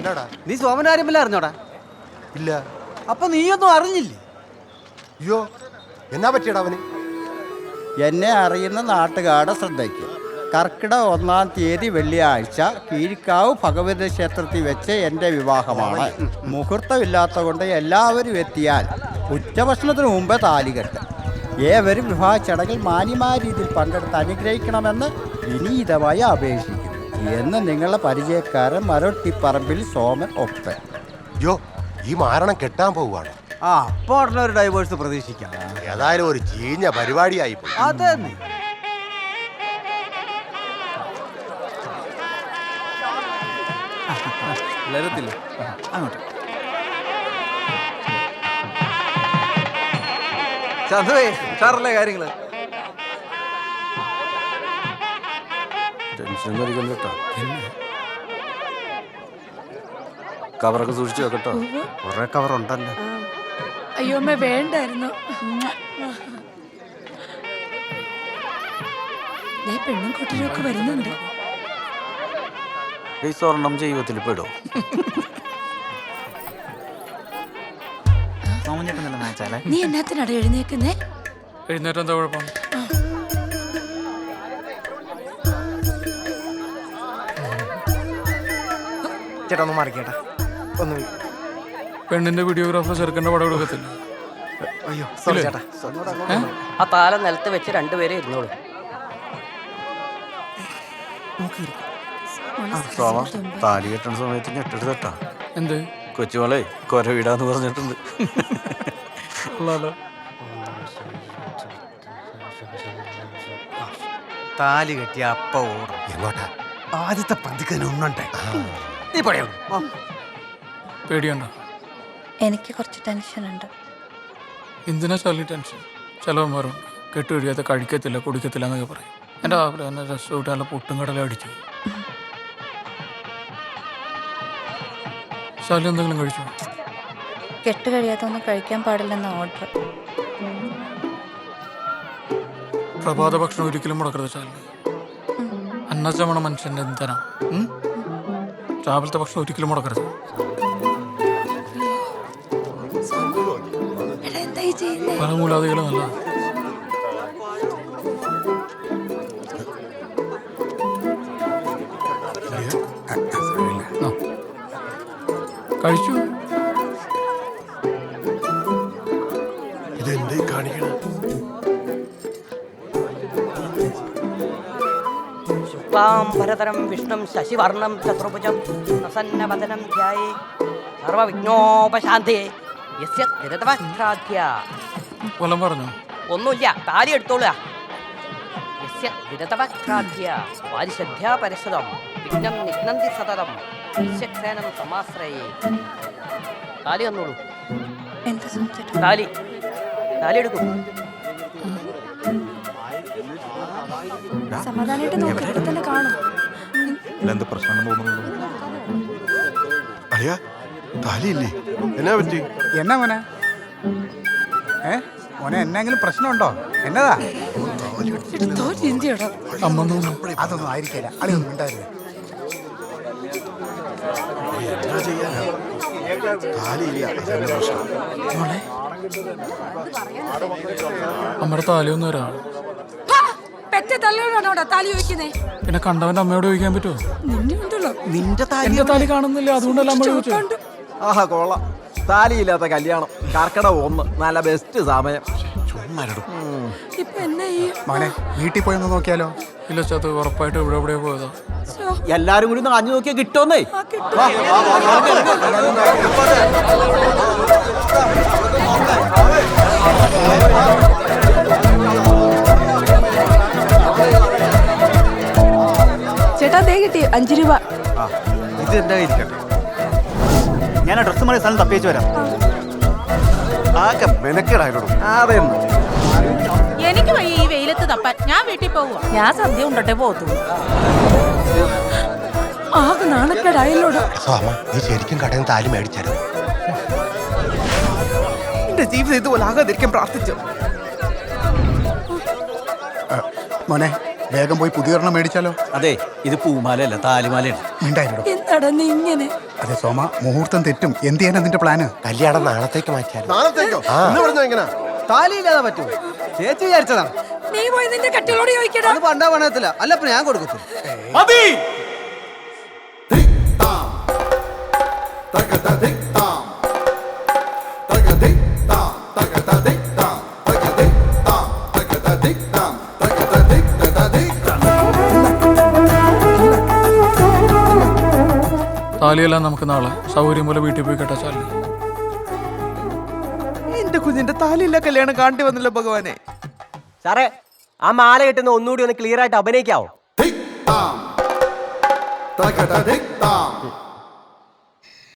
എന്നാടാ? നീ സോമനാര്യമ്മല അറിഞ്ഞോടാ? ഇല്ല. അപ്പൊ നീയൊന്നും അറിഞ്ഞില്ലേ? അയ്യോ, എന്നാ പറ്റിയടാ അവന്? എന്നെ അറിയുന്ന നാട്ടുകാരുടെ ശ്രദ്ധയ്ക്ക് കർക്കിടക 1-ാം തീയതി വെള്ളിയാഴ്ച കീഴ്ക്കാവ് ഭഗവതി ക്ഷേത്രത്തിൽ വെച്ച് എൻ്റെ വിവാഹമാണ്. മുഹൂർത്തമില്ലാത്ത കൊണ്ട് എല്ലാവരും എത്തിയാൽ ഉച്ചഭക്ഷണത്തിന് മുമ്പേ താലികെട്ട്. ഏവരും വിവാഹ ചടങ്ങിൽ മാന്യമായ രീതിയിൽ പങ്കെടുത്ത് അനുഗ്രഹിക്കണമെന്ന് വിനീതമായി അപേക്ഷിക്കുന്നു എന്ന് നിങ്ങളുടെ പരിചയക്കാരൻ മരൊട്ടിപ്പറമ്പിൽ സോമൻ ഒപ്പൻ. അയ്യോ, ഈ മാരണം കെട്ടാൻ പോവുകയാണ്. അപ്പൊ ഉടനെ ഒരു ഡൈവേഴ്സ് പ്രതീക്ഷിക്കാം. ഏതായാലും ഒരു ചീഞ്ഞ പരിപാടിയായി പോയി. അതെ, അങ്ങോട്ട് ചന്ദ്രേ, ഉഷാറല്ലേ കാര്യങ്ങള്? കവറൊക്കെ സൂക്ഷിച്ചു വെക്കട്ടോ. കുറെ കവറുണ്ടല്ലോ. അയ്യോ അമ്മ, വേണ്ടായിരുന്നു. പെണ്ണും കുട്ടികളൊക്കെ വരുന്നുണ്ട്. ഈ സ്വർണം ജീവിതത്തിൽ പെടും. നീ എന്നാത്തിനട എഴുന്നേക്കുന്നേ? എഴുന്നേറ്റ് എന്താ കുഴപ്പം? ചേട്ടാ ഒന്ന് മാറിക്കേട്ടാ. ഒന്ന് പെണ്ണിന്റെ വീഡിയോഗ്രാഫർ ചെറുക്കന്റെ പടം എടുക്കത്തില്ല. അയ്യോ സോറി ചേട്ടാ. ആ താലം നിലത്ത് വെച്ച് രണ്ടുപേരെ ഇരുന്നോളൂ. സോമ, താലി കെട്ടുന്ന സമയത്ത് ഞെട്ടിട്ട് തട്ടാ. എന്ത്? കൊച്ചുമോളെ കൊര വീടാന്ന് പറഞ്ഞിട്ടുണ്ട്. താലി കെട്ടിയ അപ്പ ഓടും. എങ്ങോട്ടാ? ആദ്യത്തെ പന്തിക്കതിന് ഉണ്ണണ്ടേ? നീ പടയോ? പേടിയണ്ട. എനിക്ക് കുറച്ച് ടെൻഷൻ ഉണ്ട്. എന്തിനാ ചാലി ടെൻഷൻ? ചിലവന്മാരുണ്ട് കെട്ട് കഴിയാതെ കഴിക്കത്തില്ല കുടിക്കത്തില്ല എന്നൊക്കെ പറയും. എൻ്റെ രാവിലെ തന്നെ രസമായിട്ട് നല്ല പൊട്ടും കടല അടിച്ചു. ശാലി എന്തെങ്കിലും കഴിച്ചോ? കെട്ട് കഴിയാതെ ഒന്നും കഴിക്കാൻ പാടില്ലെന്ന ഓർഡർ. പ്രഭാത ഭക്ഷണം ഒരിക്കലും മുടക്കരുത് ശാലിനി. അന്നച്ചമണ മനുഷ്യൻ്റെ എന്തരാ. രാവിലത്തെ ഭക്ഷണം ഒരിക്കലും മുടക്കരുത്. പല മൂലാദികളും നല്ല കഴിച്ചു. ഇതെന്തേ കാണിക്കണം? ശുക്ലാംബരധരം വിഷ്ണും ശശിവർണം ചതുർഭുജം പ്രസന്നവദനം ധ്യായേ സർവവിഘ്നോപശാന്തേ യസ്യ നിരതവക്രാധ്യ. കൊല്ലം പറഞ്ഞോ? ഒന്നുമില്ല, താലി എടുത്തോളുക. യസ്യ നിരതവക്രാധ്യ വാരിശദ്ധ്യാ പരിശുദ്ധം വിഘ്നം നിഘ്നന്തി സതതം വിശ്വക്സേനം സമാശ്രയേ. താലി തന്നോളൂ. താലി താലി എടുക്കൂ. സമാധാനമായിട്ട് നോക്കിയിട്ട് തന്നെ കാണും. എന്ത് പ്രശ്നം തോന്നുന്നു? അളിയാ, താലിയില്ലേ? എന്നാ പറ്റി? എന്നാ മോനെ? മോനെ എന്നെങ്കിലും പ്രശ്നമുണ്ടോ? എന്നതാ? അമ്മ തോന്നുന്നു. അതൊന്നും ആയിരിക്കില്ല. അളിയൊന്നും ഉണ്ടായിരുന്നു. എന്നാ ചെയ്യാനാ? താലിയില്ല, അതല്ലേ പ്രശ്നം. അമ്മയുടെ താലിയൊന്നും വരാ. പിന്നെ കണ്ടവന്റെ അമ്മയോട് ചോദിക്കാൻ പറ്റുമോ? എന്റെ താലി കാണുന്നില്ല, അതുകൊണ്ടല്ല അമ്മ ചോദിച്ചു. ആഹാ കൊള്ളാം. താലിയില്ലാത്ത കല്യാണം. കർക്കിടക 1 നല്ല ബെസ്റ്റ് സമയം. മോനെ വീട്ടിൽ പോയി ഒന്ന് നോക്കിയാലോ? ഇല്ല ചത്, ഉറപ്പായിട്ട് ഇവിടെ എവിടെയോ പോയതാ. എല്ലാരും കൂടി ഒന്ന് അഞ്ഞു നോക്കിയാൽ കിട്ടുമെന്നേ. ചേട്ടാ ദേ കിട്ടി 5 രൂപ. ഇത് എന്റെ കയ്യിരിക്കട്ടെ. ഞാൻ ഡ്രസ്സ് മണി സ്ഥലം തപ്പിച്ചു വരാം. ആകെ മെനക്കേടായിട്ടോടും. അതെന്ന് എനിക്ക് വയ്യ ഈ വെയിലത്ത് തപ്പാൻ. ഞാൻ വീട്ടിൽ പോവുക. ഞാൻ സദ്യ ഉണ്ടട്ടെ പോകത്തു. ആകെ നാണക്കേടായല്ലോട്. സോമ, നീ ശരിക്കും കടയിൽ നിന്ന് താലി മേടിച്ചായിരുന്നു? എന്റെ ജീവിതം ഇതുപോലെ ആകാതിരിക്കാൻ പ്രാർത്ഥിച്ചു. മോനെ വേഗം പോയി പുതിയ ഒരെണ്ണം മേടിച്ചാലോ? അതെ, ഇത് പൂമാലയല്ല താലിമാലയാണ്. ഉണ്ടായിരുന്നു. എന്താടാ നീ ഇങ്ങനെ? അതെ സോമ, മുഹൂർത്തം തെറ്റും. എന്ത് ചെയ്യാനാ നിന്റെ പ്ലാന്? കല്യാണം നാളത്തേക്ക് മാറ്റിയാലോ? നാളത്തേക്കോ? എന്ന് പറഞ്ഞാ എങ്ങനാ? താലിയില്ലാതെ പറ്റൂ? ചേച്ചി വിചാരിച്ചതാ. നീ പോയി നിന്റെ കെട്ടിയോട് ചോദിക്കടാ. അത് പണ്ടാ പണയത്തില്ല. അല്ല ഞാൻ കൊടുക്കത്തില്ല. താലിയെല്ലാം നമുക്ക് നാളെ സൗകര്യം പോലെ വീട്ടിൽ പോയി കെട്ടാ ചാലി. എന്റെ കുഞ്ഞിന്റെ താലിയില്ല കല്യാണം കാണേണ്ടി വന്നില്ല ഭഗവാനെ. സാറേ, ആ മാല കെട്ടുന്ന ഒന്നുകൂടി ഒന്ന് ക്ലിയർ ആയിട്ട് അഭിനയിക്കാവോ?